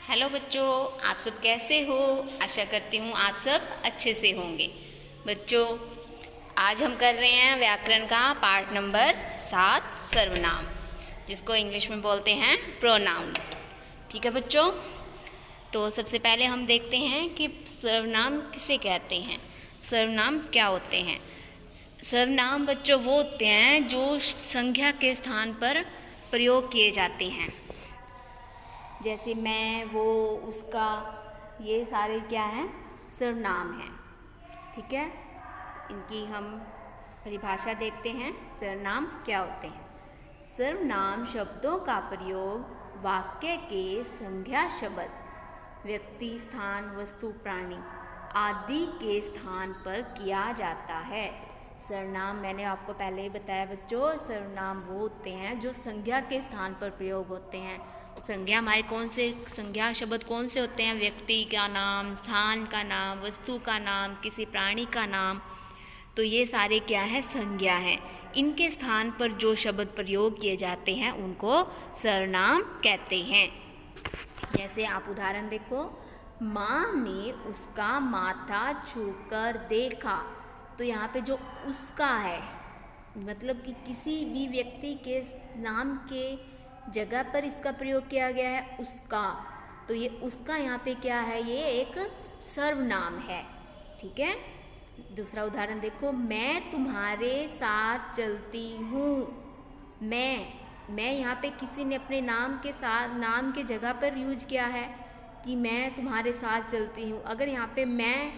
Hello बच्चों, आप सब कैसे हो। आशा करती हूँ आप सब अच्छे से होंगे। बच्चों, आज हम कर रहे हैं व्याकरण का पार्ट नंबर 7 सर्वनाम, जिसको इंग्लिश में बोलते हैं प्रोनाउन। ठीक है बच्चों, तो सबसे पहले हम देखते हैं कि सर्वनाम किसे कहते हैं, सर्वनाम क्या होते हैं। सर्वनाम बच्चों वो होते हैं जो संज्ञा के स्थान पर प्रयोग किए जाते हैं, जैसे मैं, वो, उसका, ये सारे क्या हैं, सर्वनाम हैं। ठीक है, इनकी हम परिभाषा देखते हैं। सर्वनाम क्या होते हैं। सर्वनाम शब्दों का प्रयोग वाक्य के संज्ञा शब्द, व्यक्ति, स्थान, वस्तु, प्राणी आदि के स्थान पर किया जाता है। सर्वनाम मैंने आपको पहले ही बताया बच्चों, सर्वनाम वो होते हैं जो संज्ञा के स्थान पर प्रयोग होते हैं। संज्ञा हमारे कौन से संज्ञा शब्द कौन से होते हैं, व्यक्ति का नाम, स्थान का नाम, वस्तु का नाम, किसी प्राणी का नाम, तो ये सारे क्या है, संज्ञा हैं। इनके स्थान पर जो शब्द प्रयोग किए जाते हैं उनको सर्वनाम कहते हैं। जैसे आप उदाहरण देखो, माँ ने उसका माथा छूकर देखा, तो यहाँ पे जो उसका है मतलब कि किसी भी व्यक्ति के नाम के जगह पर इसका प्रयोग किया गया है, उसका, तो ये उसका यहाँ पे क्या है, ये एक सर्वनाम है। ठीक है, दूसरा उदाहरण देखो, मैं तुम्हारे साथ चलती हूँ। मैं यहाँ पे किसी ने अपने नाम के साथ, नाम के जगह पर यूज किया है कि मैं तुम्हारे साथ चलती हूँ। अगर यहाँ पे मैं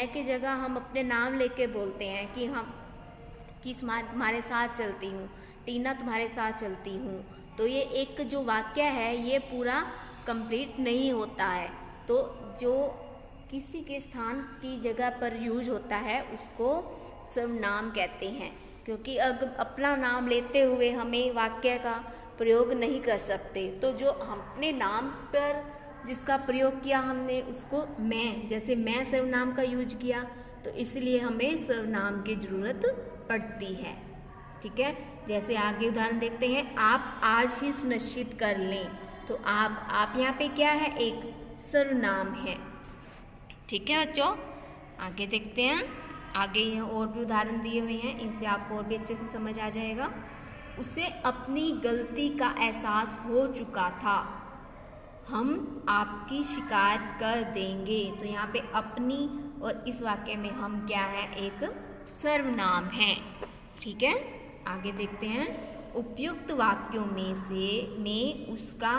के जगह हम अपने नाम लेके बोलते हैं कि तुम्हारे साथ चलती हूँ, टीना तुम्हारे साथ चलती हूँ, तो ये एक जो वाक्य है ये पूरा कंप्लीट नहीं होता है। तो जो किसी के स्थान की जगह पर यूज होता है उसको सर्वनाम कहते हैं, क्योंकि अगर अपना नाम लेते हुए हमें वाक्य का प्रयोग नहीं कर सकते, तो जो हम अपने नाम पर जिसका प्रयोग किया हमने उसको मैं, जैसे मैं सर्वनाम का यूज किया, तो इसलिए हमें सर्वनाम की ज़रूरत पड़ती है। ठीक है, जैसे आगे उदाहरण देखते हैं, आप आज ही सुनिश्चित कर लें, तो आप यहाँ पे क्या है, एक सर्वनाम है। ठीक है बच्चों, आगे देखते हैं। आगे और भी उदाहरण दिए हुए हैं, इनसे आपको और भी अच्छे से समझ आ जाएगा। उसे अपनी गलती का एहसास हो चुका था, हम आपकी शिकायत कर देंगे, तो यहाँ पे अपनी और इस वाक्य में हम क्या है, एक सर्वनाम है। ठीक है, आगे देखते हैं। उपयुक्त वाक्यों में उसका,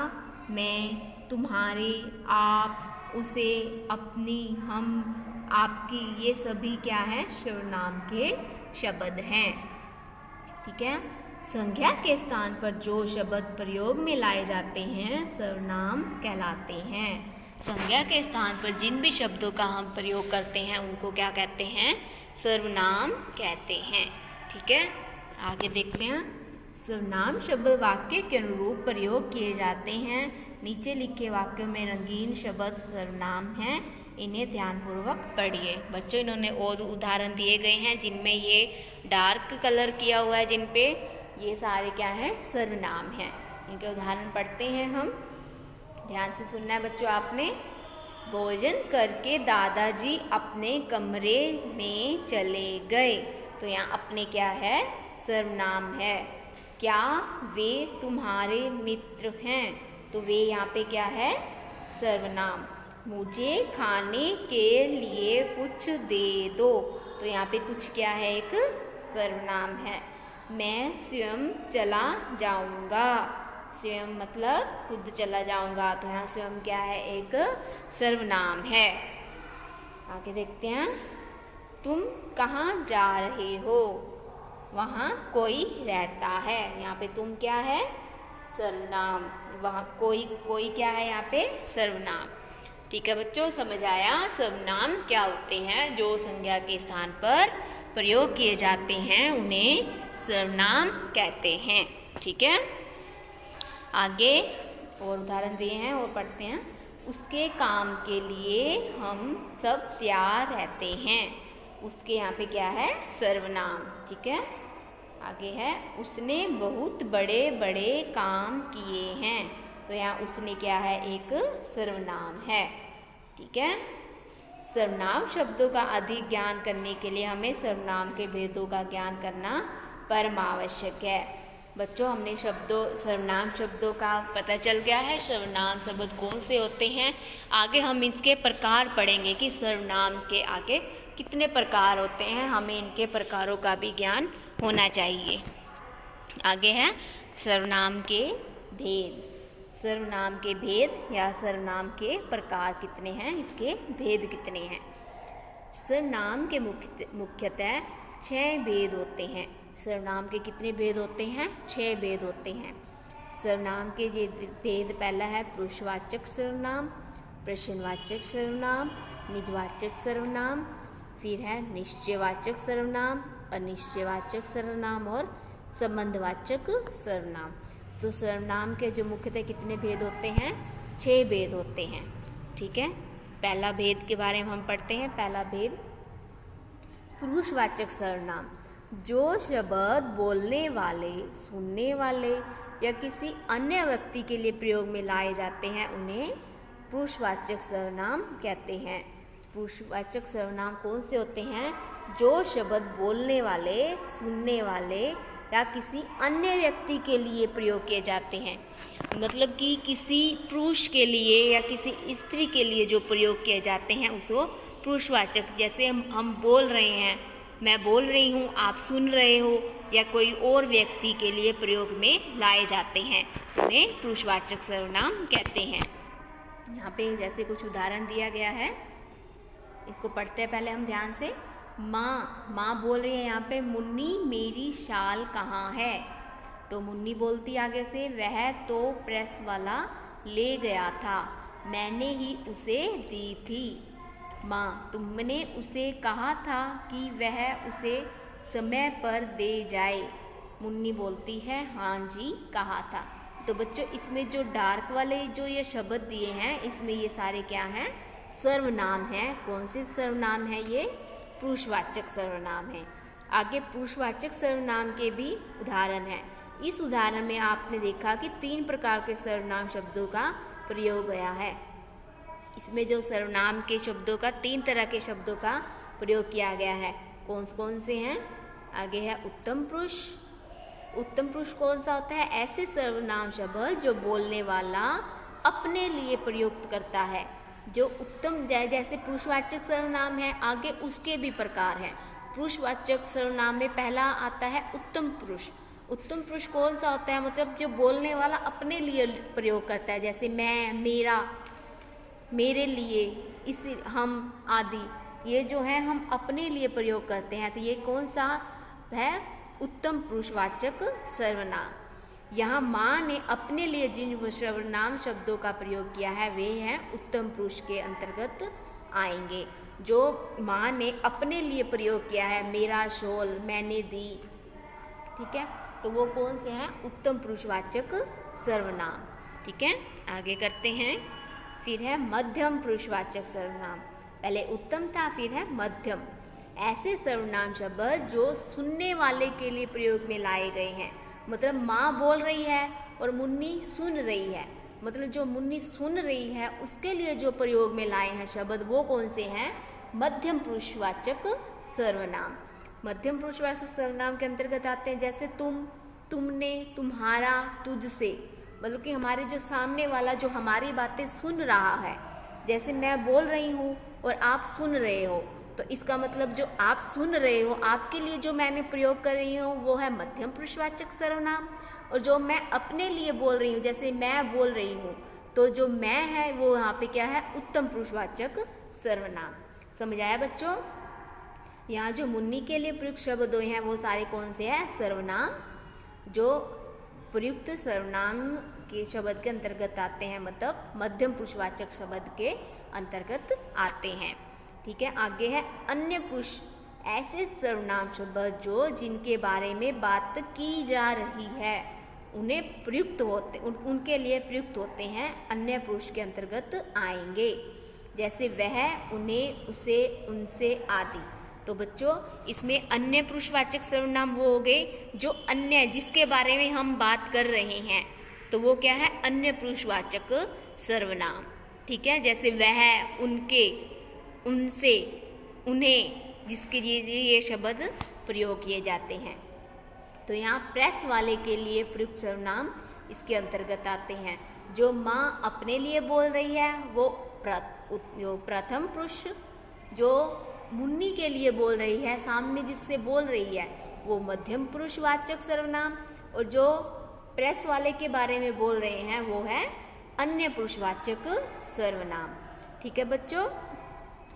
मैं, तुम्हारे, आप, उसे, अपनी, हम, आपकी, ये सभी क्या है, सर्वनाम के शब्द हैं। ठीक है, संज्ञा के स्थान पर जो शब्द प्रयोग में लाए जाते हैं सर्वनाम कहलाते हैं। संज्ञा के स्थान पर जिन भी शब्दों का हम प्रयोग करते हैं उनको क्या कहते हैं, सर्वनाम कहते हैं। ठीक है, आगे देखते हैं। सर्वनाम शब्द वाक्य के अनुरूप प्रयोग किए जाते हैं। नीचे लिखे वाक्यों में रंगीन शब्द सर्वनाम हैं, इन्हें ध्यानपूर्वक पढ़िए। बच्चों, इन्होंने और उदाहरण दिए गए हैं जिनमें ये डार्क कलर किया हुआ है, जिन पे ये सारे क्या हैं, सर्वनाम हैं। इनके उदाहरण पढ़ते हैं हम, ध्यान से सुनना है बच्चों आपने। भोजन करके दादाजी अपने कमरे में चले गए, तो यहाँ अपने क्या है, सर्वनाम है। क्या वे तुम्हारे मित्र हैं, तो वे यहाँ पे क्या है, सर्वनाम। मुझे खाने के लिए कुछ दे दो, तो यहाँ पे कुछ क्या है, एक सर्वनाम है। मैं स्वयं चला जाऊंगा, स्वयं मतलब खुद चला जाऊंगा, तो यहाँ स्वयं क्या है, एक सर्वनाम है। आगे देखते हैं। तुम कहाँ जा रहे हो, वहाँ कोई रहता है, यहाँ पे तुम क्या है, सर्वनाम, वहाँ कोई क्या है, यहाँ पे सर्वनाम। ठीक है बच्चों, समझ आया सर्वनाम क्या होते हैं, जो संज्ञा के स्थान पर प्रयोग किए जाते हैं उन्हें सर्वनाम कहते हैं। ठीक है, आगे और उदाहरण दिए हैं और पढ़ते हैं। उसके काम के लिए हम सब तैयार रहते हैं, उसके यहाँ पे क्या है, सर्वनाम। ठीक है, आगे है। उसने बहुत बड़े बड़े काम किए हैं, तो यहाँ उसने क्या है, एक सर्वनाम है। ठीक है, सर्वनाम शब्दों का अधिक ज्ञान करने के लिए हमें सर्वनाम के भेदों का ज्ञान करना परम आवश्यक है। बच्चों, हमने सर्वनाम शब्दों का पता चल गया है, सर्वनाम शब्द कौन से होते हैं। आगे हम इसके प्रकार पढ़ेंगे कि सर्वनाम के आगे कितने प्रकार होते हैं, हमें इनके प्रकारों का भी ज्ञान होना चाहिए। आगे है सर्वनाम के भेद। सर्वनाम के भेद या सर्वनाम के प्रकार कितने हैं, इसके भेद कितने हैं। सर्वनाम के मुख्यतः 6 भेद होते हैं। सर्वनाम के कितने भेद होते हैं, 6 भेद होते हैं। सर्वनाम के ये भेद, पहला है पुरुषवाचक सर्वनाम, प्रश्नवाचक सर्वनाम, निजवाचक सर्वनाम, फिर है निश्चयवाचक सर्वनाम, अनिश्चयवाचक सर्वनाम और संबंधवाचक सर्वनाम। तो सर्वनाम के जो मुख्यतः कितने भेद होते हैं, 6 भेद होते हैं। ठीक है, पहला भेद के बारे में हम पढ़ते हैं। पहला भेद पुरुषवाचक सर्वनाम। जो शब्द बोलने वाले, सुनने वाले या किसी अन्य व्यक्ति के लिए प्रयोग में लाए जाते हैं उन्हें पुरुषवाचक सर्वनाम कहते हैं। पुरुषवाचक सर्वनाम कौन से होते हैं, जो शब्द बोलने वाले, सुनने वाले या किसी अन्य व्यक्ति के लिए प्रयोग किए जाते हैं। मतलब कि किसी पुरुष के लिए या किसी स्त्री के लिए जो प्रयोग किए जाते हैं उसको पुरुषवाचक, जैसे हम बोल रहे हैं, मैं बोल रही हूँ, आप सुन रहे हो, या कोई और व्यक्ति के लिए प्रयोग में लाए जाते हैं, उन्हें पुरुषवाचक सर्वनाम कहते हैं। यहाँ पे जैसे कुछ उदाहरण दिया गया है, इसको पढ़ते हैं पहले हम ध्यान से। माँ बोल रही है यहाँ पे, मुन्नी मेरी शाल कहाँ है। तो मुन्नी बोलती आगे से, वह तो प्रेस वाला ले गया था, मैंने ही उसे दी थी। माँ, तुमने उसे कहा था कि वह उसे समय पर दे जाए। मुन्नी बोलती है, हाँ जी कहा था। तो बच्चों, इसमें जो डार्क वाले जो ये शब्द दिए हैं, इसमें ये सारे क्या हैं, सर्वनाम हैं। कौन से सर्वनाम है ये, पुरुषवाचक सर्वनाम है। आगे पुरुषवाचक सर्वनाम के भी उदाहरण हैं। इस उदाहरण में आपने देखा कि 3 प्रकार के सर्वनाम शब्दों का प्रयोग गया है। इसमें जो सर्वनाम के शब्दों का 3 तरह के शब्दों का प्रयोग किया गया है। कौन कौन से हैं, आगे है उत्तम पुरुष। उत्तम पुरुष कौन सा होता है, ऐसे सर्वनाम शब्द जो बोलने वाला अपने लिए प्रयुक्त करता है। जो उत्तम, जैसे पुरुषवाचक सर्वनाम है, आगे उसके भी प्रकार हैं। पुरुषवाचक सर्वनाम में पहला आता है उत्तम पुरुष। उत्तम पुरुष कौन सा होता है, मतलब जो बोलने वाला अपने लिए प्रयोग करता है, जैसे मैं, मेरा, मेरे लिए, इस, हम आदि, ये जो है हम अपने लिए प्रयोग करते हैं। तो ये कौन सा है, उत्तम पुरुषवाचक सर्वनाम। यहाँ माँ ने अपने लिए जिन सर्वनाम शब्दों का प्रयोग किया है वे हैं उत्तम पुरुष के अंतर्गत आएंगे। जो माँ ने अपने लिए प्रयोग किया है, मेरा शॉल, मैंने दी, ठीक है, तो वो कौन से हैं, उत्तम पुरुषवाचक सर्वनाम। ठीक है, आगे करते हैं। फिर है मध्यम पुरुषवाचक सर्वनाम। पहले उत्तम था, फिर है मध्यम। ऐसे सर्वनाम शब्द जो सुनने वाले के लिए प्रयोग में लाए गए हैं। मतलब माँ बोल रही है और मुन्नी सुन रही है, मतलब जो मुन्नी सुन रही है उसके लिए जो प्रयोग में लाए हैं शब्द वो कौन से हैं, मध्यम पुरुषवाचक सर्वनाम। मध्यम पुरुषवाचक सर्वनाम के अंतर्गत आते हैं जैसे तुम, तुमने, तुम्हारा, तुझसे। मतलब कि हमारे जो सामने वाला जो हमारी बातें सुन रहा है, जैसे मैं बोल रही हूँ और आप सुन रहे हो, तो इसका मतलब जो आप सुन रहे हो, आपके लिए जो मैंने प्रयोग कर रही हूँ वो है मध्यम पुरुषवाचक सर्वनाम। और जो मैं अपने लिए बोल रही हूँ, जैसे मैं बोल रही हूँ, तो जो मैं है वो यहाँ पे क्या है, उत्तम पुरुषवाचक सर्वनाम। समझ आया बच्चों? यहाँ जो मुन्नी के लिए प्रयुक्त शब्द हैं वो सारे कौन से हैं, सर्वनाम, जो प्रयुक्त सर्वनाम के शब्द के अंतर्गत आते हैं, मतलब मध्यम पुरुषवाचक शब्द के अंतर्गत आते हैं। ठीक है, आगे है अन्य पुरुष। ऐसे सर्वनाम शब्द जो जिनके बारे में बात की जा रही है उन्हें प्रयुक्त होते, उनके लिए प्रयुक्त होते हैं, अन्य पुरुष के अंतर्गत आएंगे। जैसे वह, उन्हें, उसे, उनसे आदि। तो बच्चों इसमें अन्य पुरुषवाचक सर्वनाम वो हो गए जो अन्य, जिसके बारे में हम बात कर रहे हैं, तो वो क्या है, अन्य पुरुषवाचक सर्वनाम। ठीक है, जैसे वह, उनके, उनसे, उन्हें, जिसके लिए ये शब्द प्रयोग किए जाते हैं। तो यहाँ प्रेस वाले के लिए प्रयुक्त सर्वनाम इसके अंतर्गत आते हैं। जो माँ अपने लिए बोल रही है वो प्रथम पुरुष, जो मुन्नी के लिए बोल रही है, सामने जिससे बोल रही है, वो मध्यम पुरुषवाचक सर्वनाम, और जो प्रेस वाले के बारे में बोल रहे हैं वो है अन्य पुरुषवाचक सर्वनाम। ठीक है बच्चों,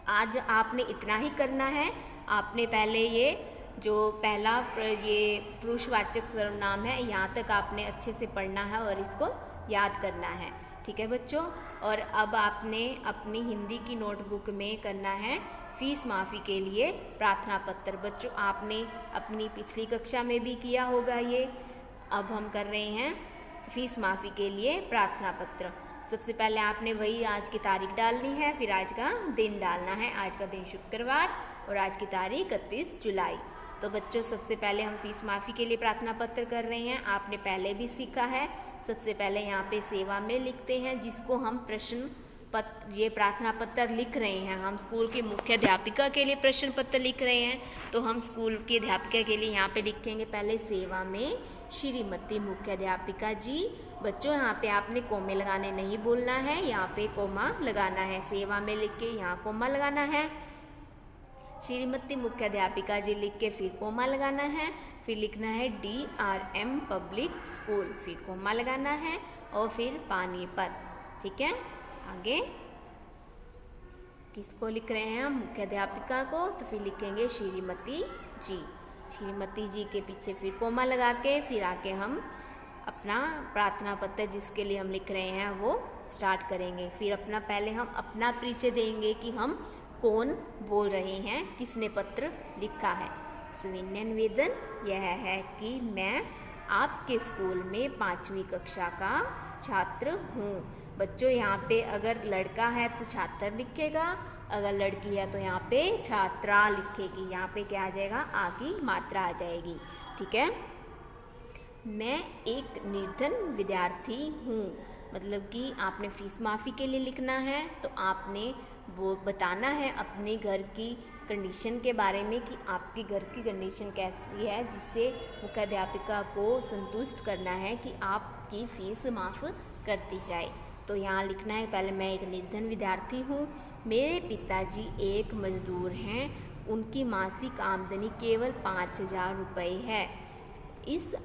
आज आपने इतना ही करना है। आपने पहले ये जो पहला ये पुरुषवाचक सर्वनाम है यहाँ तक आपने अच्छे से पढ़ना है और इसको याद करना है। ठीक है बच्चों, और अब आपने अपनी हिंदी की नोटबुक में करना है फीस माफ़ी के लिए प्रार्थना पत्र। बच्चों आपने अपनी पिछली कक्षा में भी किया होगा ये। अब हम कर रहे हैं फीस माफ़ी के लिए प्रार्थना पत्र। सबसे पहले आपने वही आज की तारीख डालनी है, फिर आज का दिन डालना है। आज का दिन शुक्रवार और आज की तारीख 31 जुलाई। तो बच्चों सबसे पहले हम फीस माफ़ी के लिए प्रार्थना पत्र कर रहे हैं। आपने पहले भी सीखा है। सबसे पहले यहाँ पे सेवा में लिखते हैं, जिसको हम प्रश्न पत्र, ये प्रार्थना पत्र लिख रहे हैं। हम स्कूल की मुख्य अध्यापिका के लिए प्रश्न पत्र लिख रहे हैं, तो हम स्कूल की अध्यापिका के लिए यहाँ पे लिखेंगे पहले सेवा में श्रीमती मुख्य अध्यापिका जी। बच्चों यहाँ पे आपने कोमे लगाने नहीं बोलना है, यहाँ पे कोमा लगाना है। सेवा में लिख के यहाँ कोमा लगाना है। श्रीमती मुख्य अध्यापिका जी लिख के फिर कोमा लगाना है। फिर लिखना है DRM पब्लिक स्कूल, फिर कोमा लगाना है और फिर पानीपत। ठीक है, आगे किसको लिख रहे हैं हम? मुख्य अध्यापिका को, तो फिर लिखेंगे श्रीमती जी। श्रीमती जी के पीछे फिर कोमा लगा के फिर आके हम अपना प्रार्थना पत्र जिसके लिए हम लिख रहे हैं वो स्टार्ट करेंगे। फिर अपना पहले हम अपना परिचय देंगे कि हम कौन बोल रहे हैं, किसने पत्र लिखा है। सविनय निवेदन यह है कि मैं आपके स्कूल में 5वीं कक्षा का छात्र हूँ। बच्चों यहाँ पे अगर लड़का है तो छात्र लिखेगा, अगर लड़की है तो यहाँ पे छात्रा लिखेगी। यहाँ पे क्या आ जाएगा? आ की मात्रा आ जाएगी। ठीक है, मैं एक निर्धन विद्यार्थी हूँ, मतलब कि आपने फीस माफ़ी के लिए लिखना है तो आपने वो बताना है अपने घर की कंडीशन के बारे में कि आपके घर की कंडीशन कैसी है, जिससे मुख्य अध्यापिका को संतुष्ट करना है कि आपकी फ़ीस माफ़ करती जाए। तो यहाँ लिखना है पहले, मैं एक निर्धन विद्यार्थी हूँ, मेरे पिताजी एक मजदूर हैं, उनकी मासिक आमदनी केवल 5,000 रुपये है। इस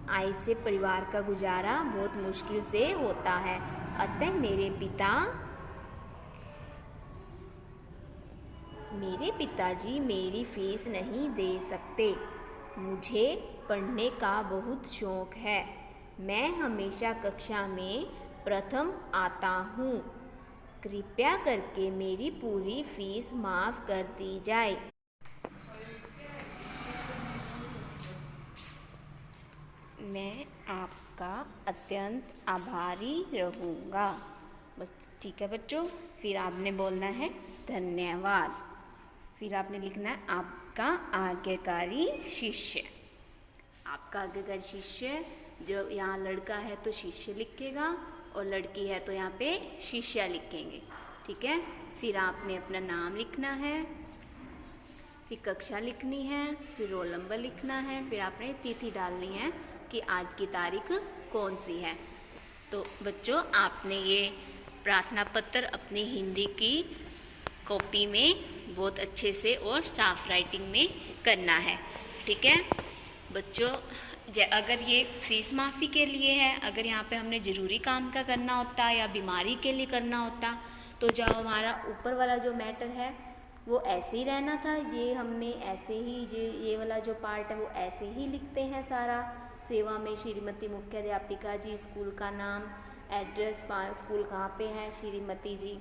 आय से परिवार का गुजारा बहुत मुश्किल से होता है, अतः मेरे पिताजी मेरी फीस नहीं दे सकते। मुझे पढ़ने का बहुत शौक है, मैं हमेशा कक्षा में प्रथम आता हूँ, कृपया करके मेरी पूरी फीस माफ़ कर दी जाए। मैं आपका अत्यंत आभारी रहूँगा। ठीक है बच्चों, फिर आपने बोलना है धन्यवाद। फिर आपने लिखना है आपका आज्ञाकारी शिष्य। आपका आज्ञाकारी शिष्य, जो यहाँ लड़का है तो शिष्य लिखेगा और लड़की है तो यहाँ पे शिष्या लिखेंगे। ठीक है, फिर आपने अपना नाम लिखना है, फिर कक्षा लिखनी है, फिर रोल नंबर लिखना है, फिर आपने तिथि डालनी है कि आज की तारीख कौन सी है। तो बच्चों आपने ये प्रार्थना पत्र अपनी हिंदी की कॉपी में बहुत अच्छे से और साफ राइटिंग में करना है। ठीक है बच्चों, अगर ये फीस माफ़ी के लिए है, अगर यहाँ पे हमने ज़रूरी काम का करना होता या बीमारी के लिए करना होता तो जो हमारा ऊपर वाला जो मैटर है वो ऐसे ही रहना था। ये हमने ऐसे ही ये वाला जो पार्ट है वो ऐसे ही लिखते हैं सारा। सेवा में श्रीमती मुख्य अध्यापिका जी, स्कूल का नाम, एड्रेस, स्कूल कहाँ पे है, श्रीमती जी।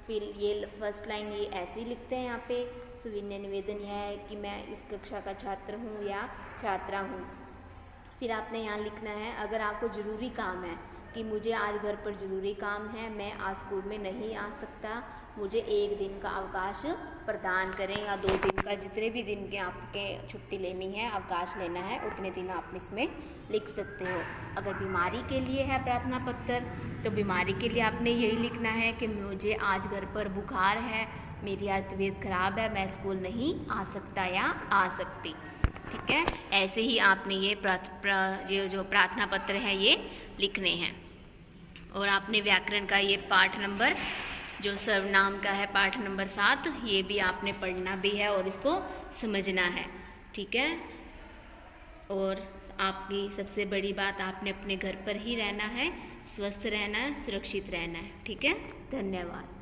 फिर ये फर्स्ट लाइन ये ऐसे ही लिखते हैं। यहाँ पे सविनय निवेदन यह है कि मैं इस कक्षा का छात्र हूँ या छात्रा हूँ। फिर आपने यहाँ लिखना है अगर आपको ज़रूरी काम है कि मुझे आज घर पर ज़रूरी काम है, मैं आज स्कूल में नहीं आ सकता, मुझे 1 दिन का अवकाश प्रदान करें, या 2 दिन का, जितने भी दिन के आपके छुट्टी लेनी है, अवकाश लेना है, उतने दिन आप इसमें लिख सकते हो। अगर बीमारी के लिए है प्रार्थना पत्र तो बीमारी के लिए आपने यही लिखना है कि मुझे आज घर पर बुखार है, मेरी आज तबीयत खराब है, मैं स्कूल नहीं आ सकता या आ सकती। ठीक है, ऐसे ही आपने ये जो प्रार्थना पत्र है ये लिखने हैं। और आपने व्याकरण का ये पाठ नंबर जो सर्वनाम का है, पाठ नंबर 7, ये भी आपने पढ़ना भी है और इसको समझना है। ठीक है, और आपकी सबसे बड़ी बात, आपने अपने घर पर ही रहना है, स्वस्थ रहना है, सुरक्षित रहना है। ठीक है, धन्यवाद।